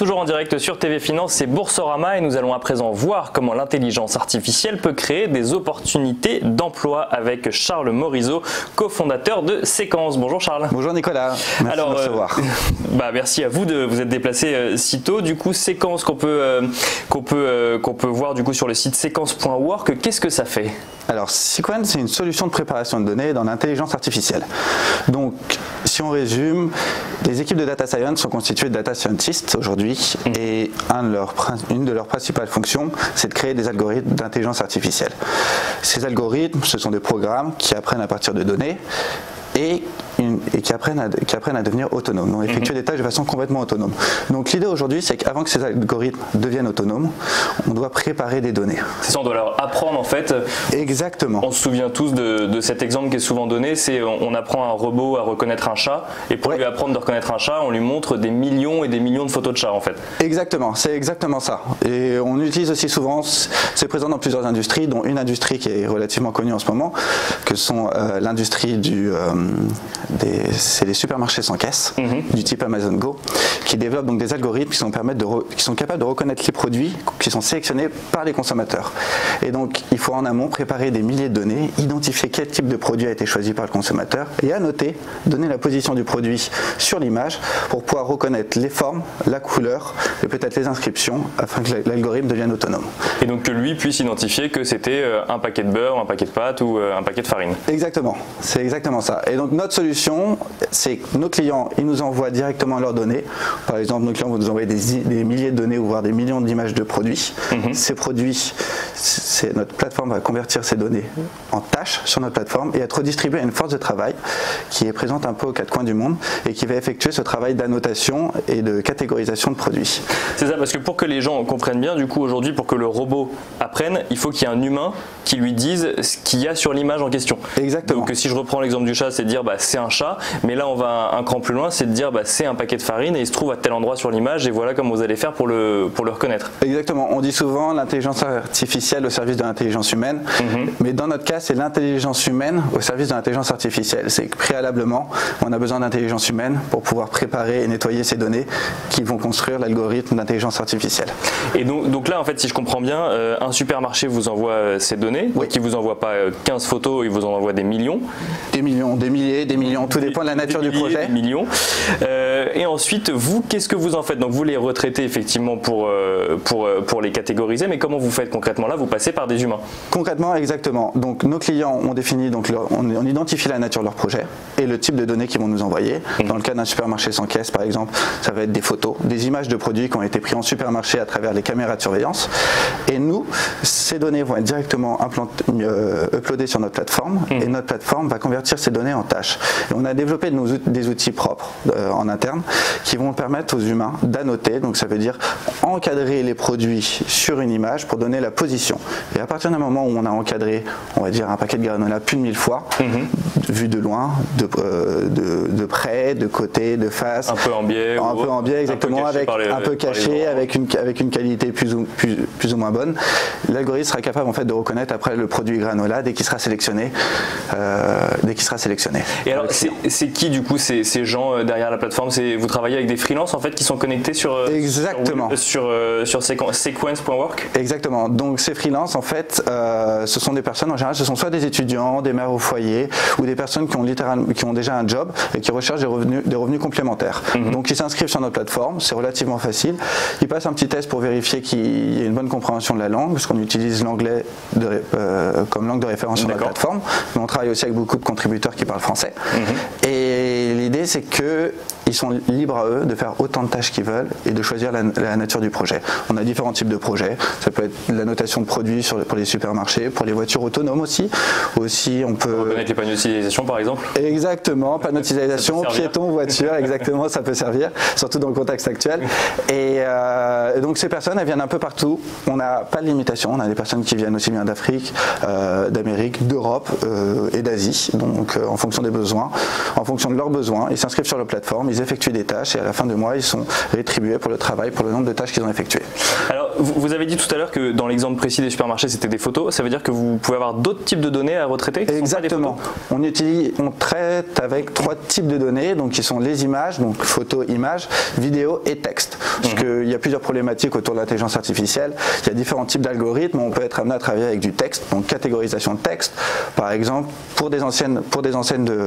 toujours en direct sur TV Finance, c'est Boursorama et nous allons à présent voir comment l'intelligence artificielle peut créer des opportunités d'emploi avec Charles Morizot, cofondateur de Séquence. Bonjour Charles. Bonjour Nicolas, merci de me recevoir. Merci à vous de vous être déplacé si tôt. Du coup, Séquence qu'on peut voir du coup sur le site sequence.work, qu'est-ce que ça fait? Alors, Sequence, c'est une solution de préparation de données dans l'intelligence artificielle. Donc, si on résume, les équipes de data science sont constituées de data scientists aujourd'hui et une de leurs principales fonctions, c'est de créer des algorithmes d'intelligence artificielle. Ces algorithmes, ce sont des programmes qui apprennent à partir de données et qui apprennent à devenir autonomes, donc effectuer des tâches de façon complètement autonome. Donc l'idée aujourd'hui, c'est qu'avant que ces algorithmes deviennent autonomes, on doit préparer des données. C'est ça, on doit leur apprendre en fait. Exactement. On se souvient tous de cet exemple qui est souvent donné, c'est on apprend un robot à reconnaître un chat, et pour lui apprendre de reconnaître un chat, on lui montre des millions et des millions de photos de chats en fait. Exactement, c'est exactement ça. Et on utilise aussi souvent, c'est présent dans plusieurs industries, dont une industrie qui est relativement connue en ce moment, que sont l'industrie c'est les supermarchés sans caisse, du type Amazon Go, qui développent donc des algorithmes qui sont capables de reconnaître les produits qui sont sélectionnés par les consommateurs. Et donc, il faut en amont préparer des milliers de données, identifier quel type de produit a été choisi par le consommateur et annoter, donner la position du produit sur l'image pour pouvoir reconnaître les formes, la couleur et peut-être les inscriptions afin que l'algorithme devienne autonome. Et donc que lui puisse identifier que c'était un paquet de beurre, un paquet de pâtes ou un paquet de farine. Exactement, c'est exactement ça. Et donc notre solution, c'est que nos clients, ils nous envoient directement leurs données. Par exemple, nos clients vont nous envoyer des milliers de données ou voire des millions d'images de produits. Ces produits, notre plateforme va convertir ces données en tâches sur notre plateforme et être redistribuées à une force de travail qui est présente un peu aux quatre coins du monde et qui va effectuer ce travail d'annotation et de catégorisation de produits. C'est ça, parce que pour que les gens comprennent bien, du coup aujourd'hui, pour que le robot apprenne, il faut qu'il y ait un humain qui lui dise ce qu'il y a sur l'image en question. Exactement. Donc si je reprends l'exemple du chat, c'est de dire c'est un chat, mais là on va un cran plus loin, c'est de dire c'est un paquet de farine et il se trouve à tel endroit sur l'image et voilà comment vous allez faire pour le reconnaître. Exactement, on dit souvent l'intelligence artificielle au service de l'intelligence humaine, mais dans notre cas c'est l'intelligence humaine au service de l'intelligence artificielle. C'est que préalablement on a besoin d'intelligence humaine pour pouvoir préparer et nettoyer ces données qui vont construire l'algorithme d'intelligence artificielle. Et donc là en fait, si je comprends bien, un supermarché vous envoie ces données, donc il vous envoie pas 15 photos, il vous en envoie des millions. Des millions, des milliers, des millions, tout dépend de la nature du projet. Des millions. Et ensuite, vous, qu'est-ce que vous en faites? Donc vous les retraitez effectivement pour les catégoriser, mais comment vous faites concrètement? Là, vous passez par des humains. Concrètement, exactement. Donc nos clients ont défini, on identifie la nature de leur projet et le type de données qu'ils vont nous envoyer. Dans le cas d'un supermarché sans caisse, par exemple, ça va être des photos, des images de produits qui ont été pris en supermarché à travers les caméras de surveillance. Et nous, ces données vont être directement uploadées sur notre plateforme et notre plateforme va convertir ces données en tâches. Et on a développé des outils propres en interne qui vont permettre aux humains d'annoter, donc ça veut dire encadrer les produits sur une image pour donner la position. Et à partir d'un moment où on a encadré, on va dire un paquet de granola plus de 1000 fois, vu de loin, de près, de côté, de face, un peu en biais, exactement, un peu caché, avec une qualité plus ou moins bonne, l'algorithme sera capable en fait de reconnaître après le produit granola dès qu'il sera sélectionné. Et alors c'est qui du coup ces gens derrière la plateforme? Vous travaillez avec des freelances en fait qui sont connectés sur sequence.work? Exactement. Donc ces freelances en fait, ce sont des personnes en général, ce sont soit des étudiants, des mères au foyer ou des personnes qui ont déjà un job et qui recherchent des revenus complémentaires. Donc ils s'inscrivent sur notre plateforme, c'est relativement facile. Ils passent un petit test pour vérifier qu'il y a une bonne compréhension de la langue, parce qu'on utilise l'anglais comme langue de référence sur notre plateforme. Mais on travaille aussi avec beaucoup de contributeurs qui parlent français. Et l'idée c'est qu'ils sont libres à eux de faire autant de tâches qu'ils veulent et de choisir la nature du projet. On a différents types de projets. Ça peut être la notation de produits pour les supermarchés, pour les voitures autonomes aussi. On peut reconnaître les panneaux de signalisation par exemple. Exactement, panneaux de signalisation, piétons, voitures, exactement, ça peut servir, surtout dans le contexte actuel. Et donc ces personnes, elles viennent un peu partout. On n'a pas de limitation. On a des personnes qui viennent aussi bien d'Afrique, d'Amérique, d'Europe et d'Asie. Donc en fonction des besoins, en fonction de leurs besoins, ils s'inscrivent sur la plateforme, ils ils effectuent des tâches et à la fin du mois, ils sont rétribués pour le travail, pour le nombre de tâches qu'ils ont effectuées. Alors, vous avez dit tout à l'heure que dans l'exemple précis des supermarchés, c'était des photos. Ça veut dire que vous pouvez avoir d'autres types de données à retraiter qui Exactement. sont pas des photos. On traite avec 3 types de données, donc qui sont les images, donc photos, images, vidéos et texte. Parce qu'il y a plusieurs problématiques autour de l'intelligence artificielle. Il y a différents types d'algorithmes. On peut être amené à travailler avec du texte, donc catégorisation de texte. Par exemple, pour des enseignes de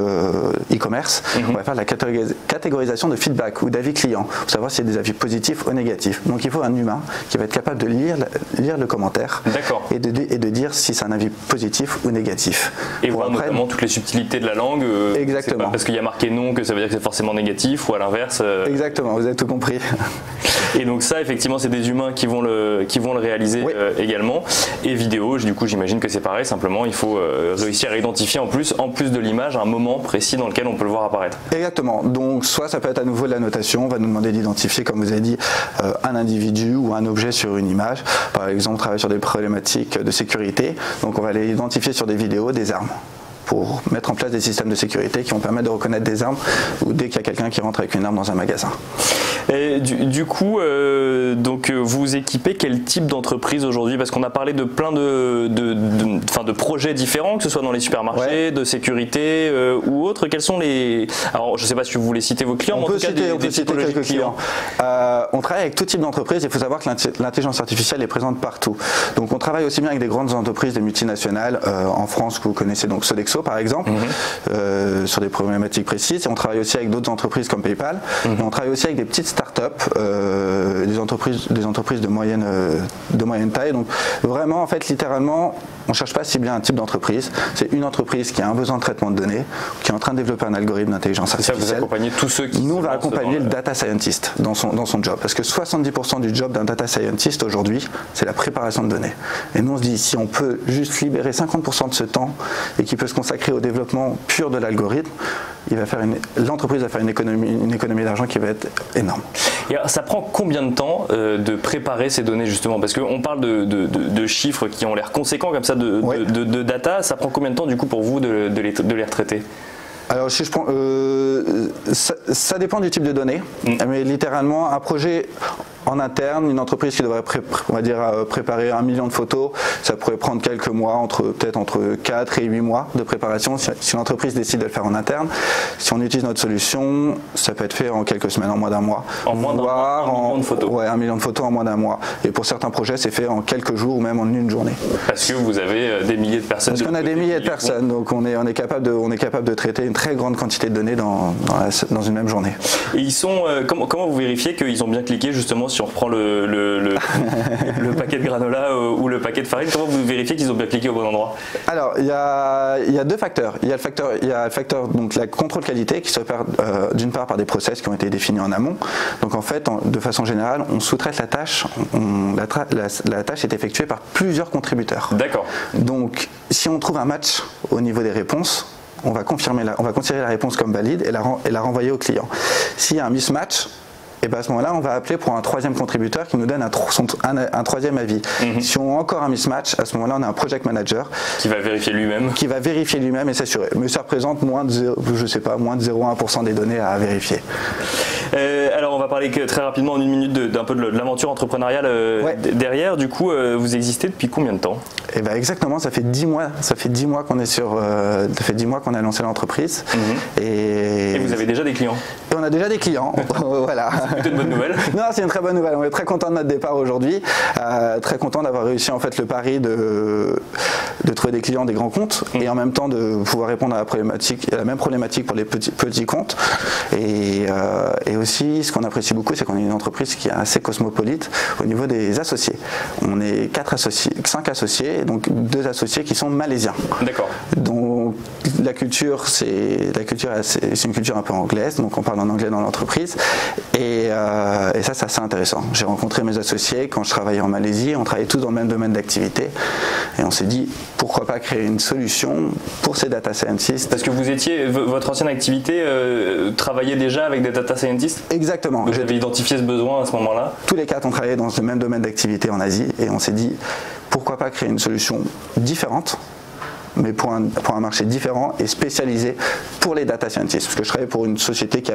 e-commerce, on va faire de la catégorisation de feedback ou d'avis clients, pour savoir s'il y a des avis positifs ou négatifs. Donc il faut un humain qui va être capable de lire le commentaire et de dire si c'est un avis positif ou négatif. Et voir notamment toutes les subtilités de la langue. Exactement. C'est pas parce qu'il y a marqué non que ça veut dire que c'est forcément négatif, ou à l'inverse. Exactement, vous avez tout compris. Et donc ça, effectivement, c'est des humains qui vont le réaliser également. Et vidéo, du coup, j'imagine que c'est pareil. Simplement, il faut réussir à identifier en plus de l'image un moment précis dans lequel on peut le voir apparaître. Exactement. Donc soit ça peut être à nouveau de la notation, on va nous demander d'identifier, comme vous avez dit, un individu ou un objet sur une image. Par exemple, on travaille sur des problématiques de sécurité, donc on va aller identifier sur des vidéos des armes, pour mettre en place des systèmes de sécurité qui vont permettre de reconnaître des armes ou dès qu'il y a quelqu'un qui rentre avec une arme dans un magasin. Et du coup, donc vous équipez quel type d'entreprise aujourd'hui? Parce qu'on a parlé de plein de projets différents, que ce soit dans les supermarchés, de sécurité ou autres. Quels sont les... Alors, je ne sais pas si vous voulez citer vos clients, mais en tout cas, on peut citer quelques clients. On travaille avec tout type d'entreprise. Il faut savoir que l'intelligence artificielle est présente partout. Donc, on travaille aussi bien avec des grandes entreprises, des multinationales. En France, que vous connaissez, donc Sodexo, par exemple, sur des problématiques précises. Et on travaille aussi avec d'autres entreprises comme PayPal. Et on travaille aussi avec des petites start-up, des entreprises de moyenne taille. Donc vraiment, en fait, littéralement, on ne cherche pas à cibler un type d'entreprise. C'est une entreprise qui a un besoin de traitement de données, qui est en train de développer un algorithme d'intelligence artificielle. Ça, vous accompagnez tous ceux qui... Nous, on va accompagner le data scientist dans son job. Parce que 70% du job d'un data scientist aujourd'hui, c'est la préparation de données. Et nous, on se dit, si on peut juste libérer 50% de ce temps et qui peut se consacrer au développement pur de l'algorithme, l'entreprise va faire une économie d'argent qui va être énorme. Et alors, ça prend combien de temps de préparer ces données justement? Parce qu'on parle de chiffres qui ont l'air conséquents comme ça, de data. Ça prend combien de temps du coup pour vous de les retraiter? Alors, si je prends, ça dépend du type de données, mais littéralement, un projet en interne, une entreprise qui devrait préparer 1 million de photos, ça pourrait prendre quelques mois, peut-être entre 4 et 8 mois de préparation si l'entreprise décide de le faire en interne. Si on utilise notre solution, ça peut être fait en quelques semaines, en moins d'un mois. En moins d'un mois, 1 million de photos. Ouais, 1 million de photos en moins d'un mois. Et pour certains projets, c'est fait en quelques jours ou même en une journée. Parce que vous avez des milliers de personnes. Parce qu'on a des milliers de personnes, donc on est capable de traiter une très grande quantité de données dans une même journée. Et ils sont, comment vous vérifiez qu'ils ont bien cliqué justement si on reprend le paquet de granola ou le paquet de farine? Comment vous vérifiez qu'ils ont bien cliqué au bon endroit? Alors, il y a 2 facteurs. Il y a le facteur donc la contrôle qualité qui se opère d'une part par des process qui ont été définis en amont. Donc en fait, de façon générale, on sous-traite la tâche. La tâche est effectuée par plusieurs contributeurs. D'accord. Donc, si on trouve un match au niveau des réponses, on va considérer la réponse comme valide et la renvoyer au client. S'il y a un mismatch, et bien à ce moment-là, on va appeler pour un 3e contributeur qui nous donne un 3e avis. Si on a encore un mismatch, à ce moment-là, on a un project manager qui va vérifier lui-même. Et s'assurer. Mais ça représente moins de 0,1% des données à vérifier. Alors, on va parler très rapidement en une minute d'un peu de l'aventure entrepreneuriale derrière. Du coup, vous existez depuis combien de temps? Et ben exactement, ça fait 10 mois. Ça fait 10 mois qu'on est ça fait 10 mois qu'on a lancé l'entreprise. Et vous avez déjà des clients? Et on a déjà des clients. Voilà. C'est plutôt une bonne nouvelle. Non, c'est une très bonne nouvelle. On est très content de notre départ aujourd'hui. Très content d'avoir réussi en fait le pari de trouver des clients des grands comptes et en même temps de pouvoir répondre à la même problématique pour les petits comptes. Et aussi, ce qu'on apprécie beaucoup, c'est qu'on est une entreprise qui est assez cosmopolite au niveau des associés. On est 5 associés, donc 2 associés qui sont malaisiens. D'accord. Donc la culture, c'est une culture un peu anglaise, donc on parle en anglais dans l'entreprise. Et ça, c'est assez intéressant. J'ai rencontré mes associés quand je travaillais en Malaisie, on travaillait tous dans le même domaine d'activité. Et on s'est dit, pourquoi pas créer une solution pour ces data scientists. Parce que votre ancienne activité travaillait déjà avec des data scientists? Exactement. Vous avez identifié ce besoin à ce moment-là? Tous les 4 ont travaillé dans le même domaine d'activité en Asie et on s'est dit, pourquoi pas créer une solution différente, mais pour un marché différent et spécialisé pour les data scientists. Parce que je travaillais pour une société qui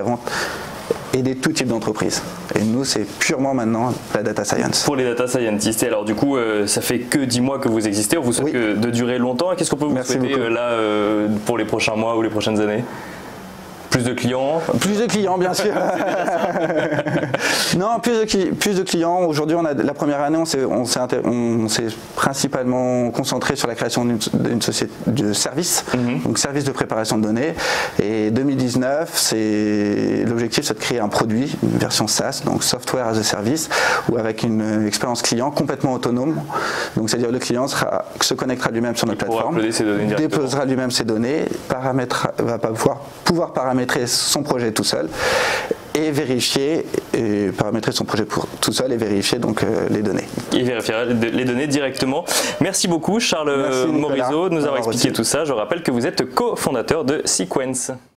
aider tout type d'entreprise. Et nous, c'est purement maintenant la data science. Pour les data scientists. Et alors du coup, ça fait que 10 mois que vous existez. On vous souhaite de durer longtemps. Et qu'est-ce qu'on peut vous souhaiter là pour les prochains mois ou les prochaines années? Plus de clients? Plus de clients, bien sûr. Non, plus de clients. Aujourd'hui, la première année, on s'est principalement concentré sur la création d'une société de service, donc service de préparation de données. Et 2019, l'objectif, c'est de créer un produit, une version SaaS, donc Software as a Service, ou avec une expérience client complètement autonome. Donc, c'est-à-dire le client se connectera lui-même sur notre plateforme, déposera lui-même ses données, va pouvoir paramétrer son projet tout seul et paramétrer son projet tout seul et vérifier donc les données. Et vérifier les données directement. Merci beaucoup Charles Morisot de nous avoir expliqué tout ça. Je rappelle que vous êtes cofondateur de Sequence.